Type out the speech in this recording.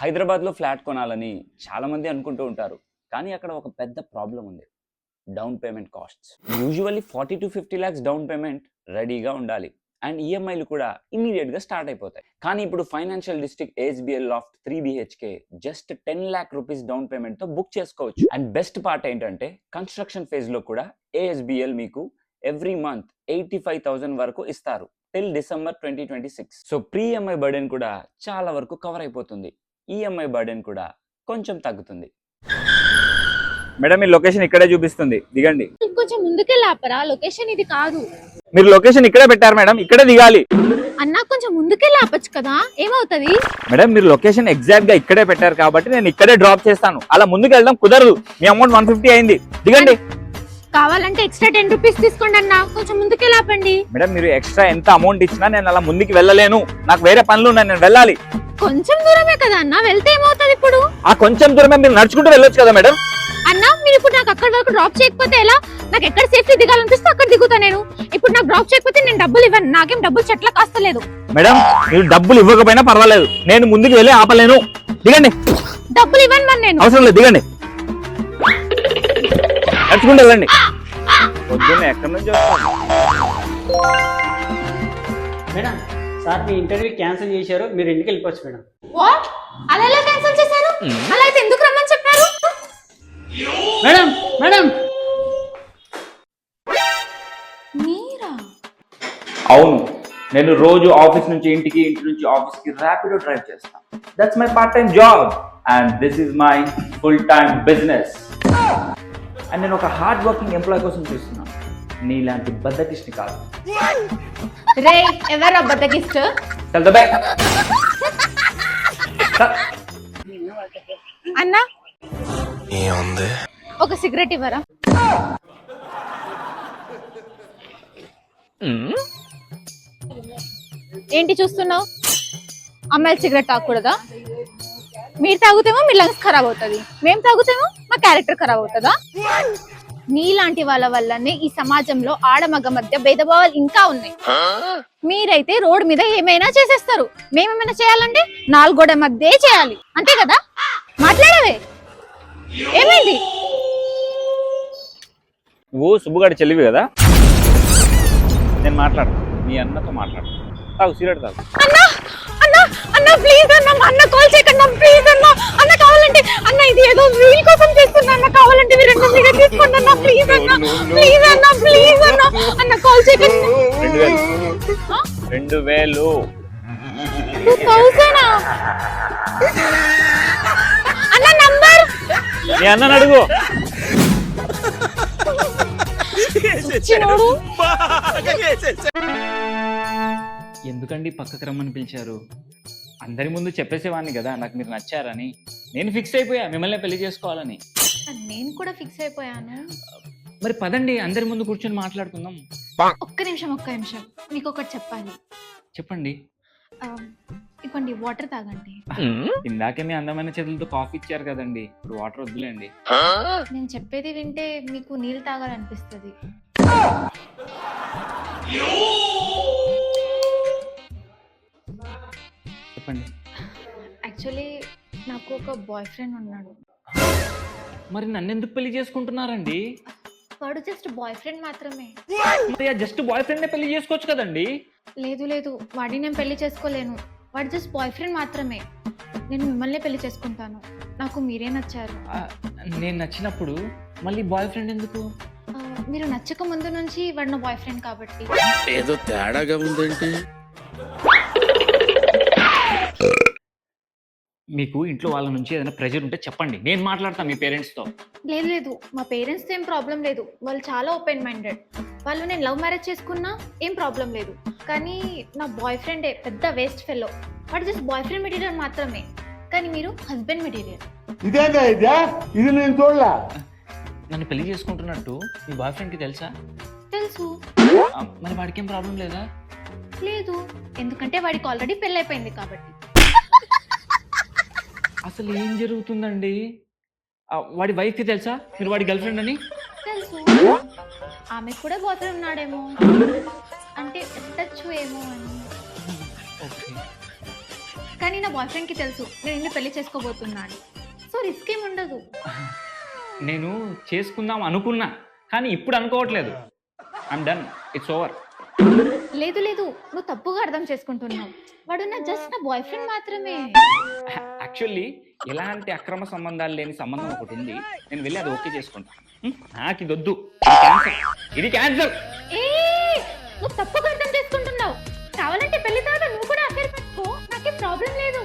హైదరాబాద్లో ఫ్లాట్ కొనాలని చాలామంది అనుకుంటూ ఉంటారు. కానీ అక్కడ ఒక పెద్ద ప్రాబ్లం ఉంది. Down payment costs. Usually 40-50 lakhs down payment రెడీగా ఉండాలి. అండ్ ఈఎంఐలు కూడా ఇమీడియట్గా స్టార్ట్ అయిపోతాయి. కానీ ఇప్పుడు financial district ASBL loft 3 BHK just 10 lakh rupees down పేమెంట్తో బుక్ చేసుకోవచ్చు. అండ్ బెస్ట్ పార్ట్ ఏంటంటే కన్స్ట్రక్షన్ ఫేజ్లో కూడా ఏఎస్బిఎల్ మీకు ఎవ్రీ మంత్ 85,000 వరకు ఇస్తారు till December 2026. So pre EMI burden కూడా చాలా వరకు కవర్ అయిపోతుంది. ఈఎంఐ బర్డెన్ కూడా కొంచెం తగ్గుతుంది. మేడం మీ లొకేషన్ ఇక్కడే చూపిస్తుంది, దిగండి. కొంచెం ముందుకెళ్ళి ఆపరా, లొకేషన్ ఇది కాదు. మీరు లొకేషన్ ఇక్కడే పెట్టారు మేడం, ఇక్కడే దిగాలి. అన్నా కొంచెం ముందుకెళ్ళి ఆపచ్చు కదా, ఏమవుతుంది? మేడం మీరు లొకేషన్ ఎగ్జాక్ట్ గా ఇక్కడే పెట్టారు కాబట్టి నేను ఇక్కడే డ్రాప్ చేస్తాను. అలా ముందుకు వెళ్ళడం కుదరదు. మీ అమౌంట్ 150 అయింది, దిగండి. కావాలంటే ఎక్స్ట్రా 10 rupees తీసుకోండి అన్నా, కొంచెం ముందుకెళ్ళి ఆపండి. మేడం మీరు ఎక్స్ట్రా ఎంత అమౌంట్ ఇచ్చినా నేను అలా ముందుకు వెళ్ళలేను, నాకు వేరే పనులు ఉన్నాయి, నేను వెళ్ళాలి. కొంచెం దూరమే కదా అన్న, వెళ్తే ఏమవుతుంది? ఇప్పుడు ఆ కొంచెం దూరమే మీరు నడుచుకుంటూ వెళ్ళొచ్చు కదా మేడం. అన్నా మీరు ఇప్పుడు నాకు అక్కడ వరకు డ్రాప్ చేయకపోతే ఎలా? నాకు ఎక్కడ సేఫ్టీ దిగాలనిపిస్తే అక్కడ దిగుతా నేను. ఇప్పుడు నాకు డ్రాప్ చేయకపోతే నేను డబ్బులు ఇవ్వను, నాకేం డబ్బులు చెట్ల కాస్తలేదు. మేడం మీరు డబ్బులు ఇవ్వకపోయినా పర్వాలేదు, నేను ముందుకు వెళ్ళి ఆపలేను, దిగండి. డబ్బులు ఇవ్వను మరి నేను. అవసరం లేదు, దిగండి. నడుచుకుంటూ వెళ్ళండి. పొద్దున్న ఎక్కడి నుంచి వస్తాను మేడం? సార్ మీ ఇంటర్వ్యూ క్యాన్సిల్ చేశారు, మీరు ఇంటికి వెళ్ళిపోవచ్చు మేడం. వాట్? అలా ఎలా క్యాన్సిల్ చేశారు? అలా అయితే ఎందుకు రమ్మని చెప్పారు? మేడం మేడం మీరా? అవును, నేను రోజు ఆఫీస్ నుంచి ఇంటికి, ఇంటి నుంచి ఆఫీస్ కి ర్యాపిడో డ్రైవ్ చేస్తాను. That's my part time job and this is my full time business. And నేను ఒక హార్డ్ వర్కింగ్ ఎంప్లాయ్ కోసం చూస్తున్నాను, నీలాంటి బద్దకిష్ని కాదు. రే ఎవరా బద్దకిస్ట్? అన్నా ఒక సిగరెట్ ఇవ్వరా? ఏంటి చూస్తున్నావు? అమ్మాయిలు సిగరెట్ తాగకూడదా? మీరు తాగుతేమో మీ లంగ్స్ ఖరాబ్ అవుతుంది, మేము తాగుతేమో మా క్యారెక్టర్ ఖరాబ్ అవుతుందా? మీలాంటి వాళ్ళ వల్లనే ఈ సమాజంలో ఆడమగ మధ్య భేదభావాలు ఇంకా ఉన్నాయి. మీరైతే రోడ్ మీద ఏమైనా చేసేస్తారు, మేమేమైనా చేయాలంటే 4 గోడ మధ్య చేయాలి, అంతే కదా? మాట్లాడవే, ఏమైంది? నువ్వు సుబ్బుగాడి చెల్లివి కదా, నేను మాట్లాడతాను, మీ అన్నతో మాట్లాడతాను. తాగు, సిగరెట్ తాగు. అన్నా అన్నా అన్నా ప్లీజ్ అన్నా, మా అన్న కాల్ చేయకండి ప్లీజ్ అన్నా. అన్న కావాలంటే అన్న ఇది ఏదో రీల్ కోసం చేస్తున్నా అన్న, కావాలంటే మీరు 2 సిగరెట్ తీసుకోండి అన్న ప్లీజ్ అన్న, ప్లీజ్ అన్న, ప్లీజ్ అన్న. అన్న కాల్ చేయకండి. 2000 2000 అన్న నంబర్ మీ అన్నని అడుగు. ఎందుకండి పక్కకు రమ్మని పిలిచారు? అందరి ముందు చెప్పేసేవాడిని కదా నాకు మీరు నచ్చారని. నేను ఫిక్స్ అయిపోయా మిమ్మల్ని పెళ్లి చేసుకోవాలని. నేను కూడా ఫిక్స్ అయిపోయాను. మరి పదండి అందరి ముందు కూర్చొని మాట్లాడుకుందాం. ఒక్క నిమిషం మీకు ఒకటి చెప్పాలి. చెప్పండి. ఇవ్వండి, వాటర్ తాగండి. ఇందాకే మీ అందమైన చేతులతో కాఫీ ఇచ్చారు కదండి, ఇప్పుడు వాటర్ వద్దులేండి. నేను చెప్పేది వింటే మీకు నీళ్ళు తాగాలనిపిస్తుంది. చెప్పండి. యాక్చువల్లీ నాకు ఒక బాయ్ ఫ్రెండ్ ఉన్నాడు. మరి నన్ను ఎందుకు పెళ్లి చేసుకుంటున్నారండి? వాడు జస్ట్ బాయ్ ఫ్రెండ్ మాత్రమే. జస్ట్ బాయ్ ఫ్రెండ్ పెళ్లి చేసుకోవచ్చు కదండి. లేదు, వాడిని నేను పెళ్లి చేసుకోలేను. వాడు జస్ట్ బాయ్ ఫ్రెండ్ మాత్రమే. నేను మిమ్మల్ని పెళ్లి చేసుకుంటాను, నాకు మీరే నచ్చారు. నేను నచ్చినప్పుడు మళ్ళీ బాయ్ ఫ్రెండ్ ఎందుకు? మీరు నచ్చక ముందు నుంచి వాడు నా బాయ్ ఫ్రెండ్ కాబట్టి. ఏదో తేడాగా ఉందేంటి? మీకు ఇంట్లో వాళ్ళ నుంచి ఏదైనా ప్రెషర్ ఉంటే చెప్పండి, నేను మాట్లాడతాను మీ పేరెంట్స్తో. లేదు, మా పేరెంట్స్తో ఏం ప్రాబ్లం లేదు, వాళ్ళు చాలా ఓపెన్ మైండెడ్. వాళ్ళు నేను లవ్ మ్యారేజ్ చేసుకున్నా ఏం ప్రాబ్లం లేదు. కానీ నా బాయ్ ఫ్రెండే పెద్ద వేస్ట్ ఫెల్లో. వాడు జస్ట్ బాయ్ ఫ్రెండ్ మెటీరియల్ మాత్రమే, కానీ మీరు హస్బెండ్ మెటీరియల్. ఇది నేను చూడలా. నన్ను పెళ్లి చేసుకుంటున్నట్టు మీ బాయ్ ఫ్రెండ్కి తెలుసా? తెలుసు. మరి వాడికి ఏం ప్రాబ్లం లేదా? లేదు, ఎందుకంటే వాడికి ఆల్రెడీ పెళ్ళైపోయింది కాబట్టి. అసలు ఏం జరుగుతుందండి? వాడి వైఫ్కి తెలుసా మీరు వాడి గర్ల్ ఫ్రెండ్ అని? తెలుసు. ఆమె కూడా బాయ్ ఫ్రెండ్ ఉన్నాడేమో, అంటే ఎట్టచ్చు ఏమో అని. ఓకే. కానీ నా బాయ్ ఫ్రెండ్కి తెలుసు నేను నిన్ను పెళ్లి చేసుకోబోతున్నాను, సో రిస్క్ ఏమి ఉండదు. నేను చేసుకుందాం అనుకున్నా, కానీ ఇప్పుడు అనుకోవట్లేదు. I'm done, it's over. లేదు లేదు, నువ్వు తప్పుగా అర్థం చేసుకుంటున్నావు. వాడు జస్ట్ నా బాయ్ ఫ్రెండ్ మాత్రమే. యాక్చువల్లీ ఎలాంటి అక్రమ సంబంధాలు లేని సంబంధం ఒకటి ఉంది, నేను వెళ్ళి అది ఓకే చేసుకుంటా. నాకు ఇది వద్దు, ఇది క్యాన్సల్. ఏ నువ్వు తప్పుగా అర్థం చేసుకుంటున్నావు. కావాలంటే పెళ్లి తర్వాత నువ్వు కూడా అఫేర్ పెట్టుకో, నాకేం ప్రాబ్లం లేదు.